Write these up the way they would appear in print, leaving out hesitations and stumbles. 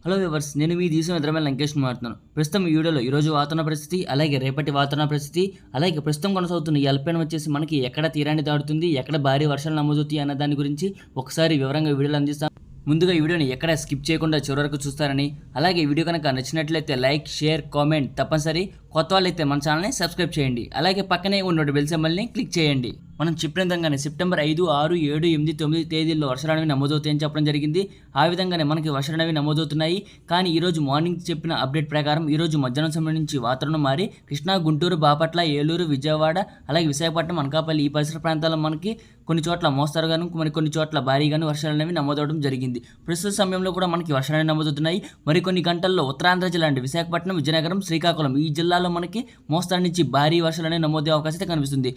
Hello viewers, నేను మీ దేశం ఎదురమైన లంకేష్ మాట్లాడుతున్నాను. ప్రస్తుతం ఈ వీడియోలో ఈరోజు వాతావరణ పరిస్థితి, అలాగే రేపటి వాతావరణ పరిస్థితి, అలాగే ప్రస్తుతం కొనసాగుతున్న ఈ అల్పపీడనం వచ్చేసి మనకి ఎక్కడ తీరాన్ని దాటుతుంది, ఎక్కడ భారీ వర్షాలు నమోదవుతాయి అన్న దాని గురించి ఒకసారి వివరంగా వీడియోలో అందిస్తాను. ముందుగా ఈ వీడియోని ఎక్కడ స్కిప్ చేయకుండా చివరి వరకు చూస్తారని, అలాగే వీడియో కనుక నచ్చినట్లయితే లైక్, షేర్, కామెంట్ తప్పనిసరి. కొత్త వాళ్ళైతే మన ఛానల్ని సబ్స్క్రైబ్ చేయండి. అలాగే పక్కనే ఉన్న బెల్ సింబల్ని క్లిక్ చేయండి. మనం చెప్పిన విధంగానే సెప్టెంబర్ 5, 6, 7, 8, 9 తేదీల్లో వర్షాలు అనేవి నమోదవుతాయని చెప్పడం జరిగింది. ఆ విధంగానే మనకి వర్షాలు అనేవి నమోదవుతున్నాయి. కానీ ఈరోజు మార్నింగ్ చెప్పిన అప్డేట్ ప్రకారం ఈరోజు మధ్యాహ్నం సమయం నుంచి వాతావరణం మారి కృష్ణా, గుంటూరు, బాపట్ల, ఏలూరు, విజయవాడ, అలాగే విశాఖపట్నం, అనకాపల్లి ఈ పరిసర ప్రాంతాల్లో మనకి కొన్ని చోట్ల మోస్తరుగాను, కొన్ని చోట్ల భారీగాను వర్షాలు అనేవి నమోదవడం జరిగింది. ప్రస్తుత సమయంలో కూడా మనకి వర్షాలు అనేవి నమోదవుతున్నాయి. మరికొన్ని గంటల్లో ఉత్తరాంధ్ర జిల్లా అంటే విశాఖపట్నం, విజయనగరం, శ్రీకాకుళం ఈ జిల్లాలో మనకి మోస్తరు నుంచి భారీ వర్షాలు అనేవి నమోదయ్యే అవకాశం అయితే కనిపిస్తుంది.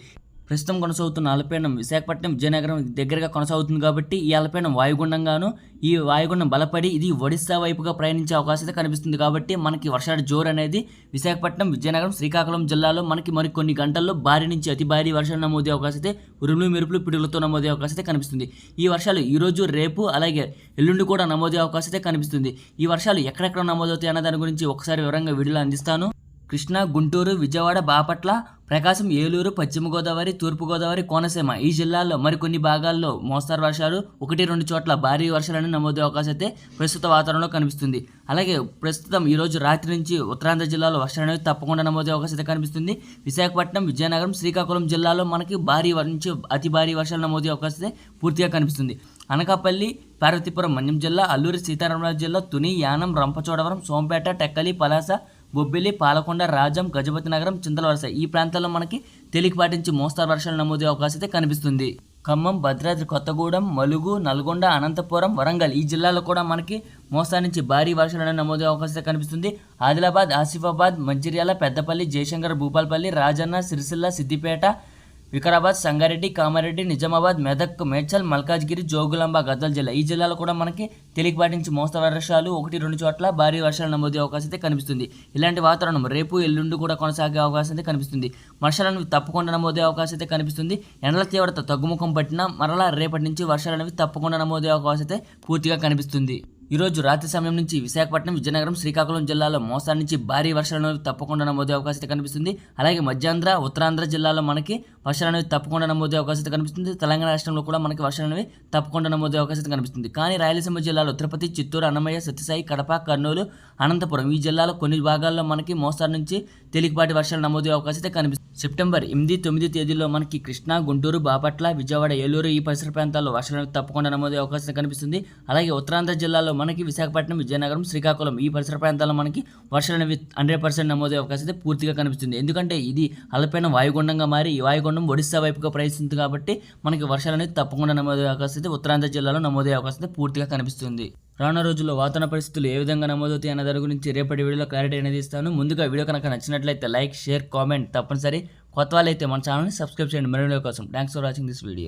ప్రస్తుతం కొనసాగుతున్న అల్పపీడనం విశాఖపట్నం, విజయనగరం దగ్గరగా కొనసాగుతుంది కాబట్టి ఈ అల్పపీడనం వాయుగుండంగాను, ఈ వాయుగుండం బలపడి ఇది ఒడిశా వైపుగా ప్రయాణించే అవకాశం అయితే కనిపిస్తుంది. కాబట్టి మనకి వర్షాల జోరు అనేది విశాఖపట్నం, విజయనగరం, శ్రీకాకుళం జిల్లాలో మనకి మరికొన్ని గంటల్లో భారీ నుంచి అతి భారీ వర్షాలు నమోదే అవకాశం అయితే ఉరుములు, మెరుపులు, పిడుగులతో నమోదే అవకాశం అయితే కనిపిస్తుంది. ఈ వర్షాలు ఈ రోజు, రేపు, అలాగే ఎల్లుండి కూడా నమోదే అవకాశం అయితే కనిపిస్తుంది. ఈ వర్షాలు ఎక్కడెక్కడ నమోదవుతాయి అన్న దాని గురించి ఒకసారి వివరంగా వీడియోలో అందిస్తాను. కృష్ణా, గుంటూరు, విజయవాడ, బాపట్ల, ప్రకాశం, ఏలూరు, పశ్చిమ గోదావరి, తూర్పు గోదావరి, కోనసీమ ఈ జిల్లాల్లో మరికొన్ని భాగాల్లో మోస్తరు వర్షాలు, 1-2 చోట్ల భారీ వర్షాలను నమోదే అవకాశం అయితే ప్రస్తుత వాతావరణంలో కనిపిస్తుంది. అలాగే ప్రస్తుతం ఈరోజు రాత్రి నుంచి ఉత్తరాంధ్ర జిల్లాలో వర్షాలు అనేవి తప్పకుండా నమోదే అవకాశం అయితే కనిపిస్తుంది. విశాఖపట్నం, విజయనగరం, శ్రీకాకుళం జిల్లాలో మనకి భారీ నుంచి అతి భారీ వర్షాలు నమోదే అవకాశం అయితే పూర్తిగా కనిపిస్తుంది. అనకాపల్లి, పార్వతీపురం, మన్యం జిల్లా, అల్లూరి సీతారామరాజు జిల్లా, తుని, యానం, రంపచోడవరం, సోంపేట, టెక్కలి, పలాస, బొబ్బిలి, పాలకొండ, రాజం, గజపతి నగరం, చింతలవలస ఈ ప్రాంతాల్లో మనకి తేలికపాటి నుంచి మోస్తరు వర్షాలు నమోదే అవకాశం అయితే కనిపిస్తుంది. ఖమ్మం, భద్రాద్రి కొత్తగూడెం, మలుగు, నల్గొండ, అనంతపురం, వరంగల్ ఈ జిల్లాలో కూడా మనకి మోస్తరు నుంచి భారీ వర్షాలు నమోదే అవకాశం అయితే కనిపిస్తుంది. ఆదిలాబాద్, ఆసిఫాబాద్, మంచిర్యాల, పెద్దపల్లి, జయశంకర్, భూపాలపల్లి, రాజన్న, సిరిసిల్ల, సిద్దిపేట, వికారాబాద్, సంగారెడ్డి, కామారెడ్డి, నిజామాబాద్, మెదక్, మేడ్చల్, మల్కాజ్గిరి, జోగులాంబ, గద్వాల జిల్లా ఈ జిల్లాలో కూడా మనకి తేలికపాటి నుంచి మోస్తరు వర్షాలు, 1-2 చోట్ల భారీ వర్షాలు నమోదే అవకాశం అయితే కనిపిస్తుంది. ఇలాంటి వాతావరణం రేపు, ఎల్లుండి కూడా కొనసాగే అవకాశం అయితే కనిపిస్తుంది. వర్షాలు తప్పకుండా నమోదే అవకాశం అయితే కనిపిస్తుంది. ఎండల తీవ్రత తగ్గుముఖం పట్టినా మరలా రేపటి నుంచి వర్షాలు అనేవి తప్పకుండా నమోదే అవకాశం అయితే పూర్తిగా కనిపిస్తుంది. ఈరోజు రాత్రి సమయం నుంచి విశాఖపట్నం, విజయనగరం, శ్రీకాకుళం జిల్లాలో మోస్తరు నుంచి భారీ వర్షాలు అనేవి తప్పకుండా నమోదే అవకాశం అయితే కనిపిస్తుంది. అలాగే మధ్యాంధ్ర, ఉత్తరాంధ్ర జిల్లాలో మనకి వర్షాలు అనేవి తప్పకుండా నమోదే అవకాశం అయితే కనిపిస్తుంది. తెలంగాణ రాష్ట్రంలో కూడా మనకి వర్షాలు అనేవి తప్పకుండా నమోదే అవకాశం అయితే కనిపిస్తుంది. కానీ రాయలసీమ జిల్లాలో తిరుపతి, చిత్తూరు, అన్నమయ్య, సత్యసాయి, కడప, కర్నూలు, అనంతపురం ఈ జిల్లాలో కొన్ని భాగాల్లో మనకి మోస్తరు నుంచి తేలికపాటి వర్షాలు నమోదే అవకాశం అయితే కనిపిస్తుంది. సెప్టెంబర్ 8, 9 తేదీల్లో మనకి కృష్ణా, గుంటూరు, బాపట్ల, విజయవాడ, ఏలూరు ఈ పరిసర ప్రాంతాల్లో వర్షాలు తప్పకుండా నమోదే అవకాశం కనిపిస్తుంది. అలాగే ఉత్తరాంధ్ర జిల్లాలో మనకి విశాఖపట్నం, విజయనగరం, శ్రీకాకుళం ఈ పరిసర ప్రాంతాల్లో మనకి వర్షాలు అనేవి 100% నమోదే అవకాశం అయితే పూర్తిగా కనిపిస్తుంది. ఎందుకంటే ఇది అల్పపీడనం వాయుగుండంగా మారి ఈ వాయుగుండం ఒడిశా వైపుగా ప్రయాణిస్తుంది కాబట్టి మనకి వర్షాలు అనేది తప్పకుండా నమోదే అవకాశం అయితే ఉత్తరాంధ్ర జిల్లాలో నమోదే అవకాశం అయితే పూర్తిగా కనిపిస్తుంది. రానున్న రోజుల్లో వాతావరణ పరిస్థితులు ఏ విధంగా నమోదవుతాయి అన్న దాని గురించి రేపటి వీడియోలో క్లారిటీ అనేది ఇస్తాను. ముందుగా వీడియో కనుక నచ్చినట్లయితే లైక్, షేర్, కామెంట్ తప్పనిసరి. కొత్త వాళ్ళైతే మన ఛానల్ని సబ్స్క్రైబ్ చేయండి మరిన్ని వీడియో కోసం. Thanks for watching this video.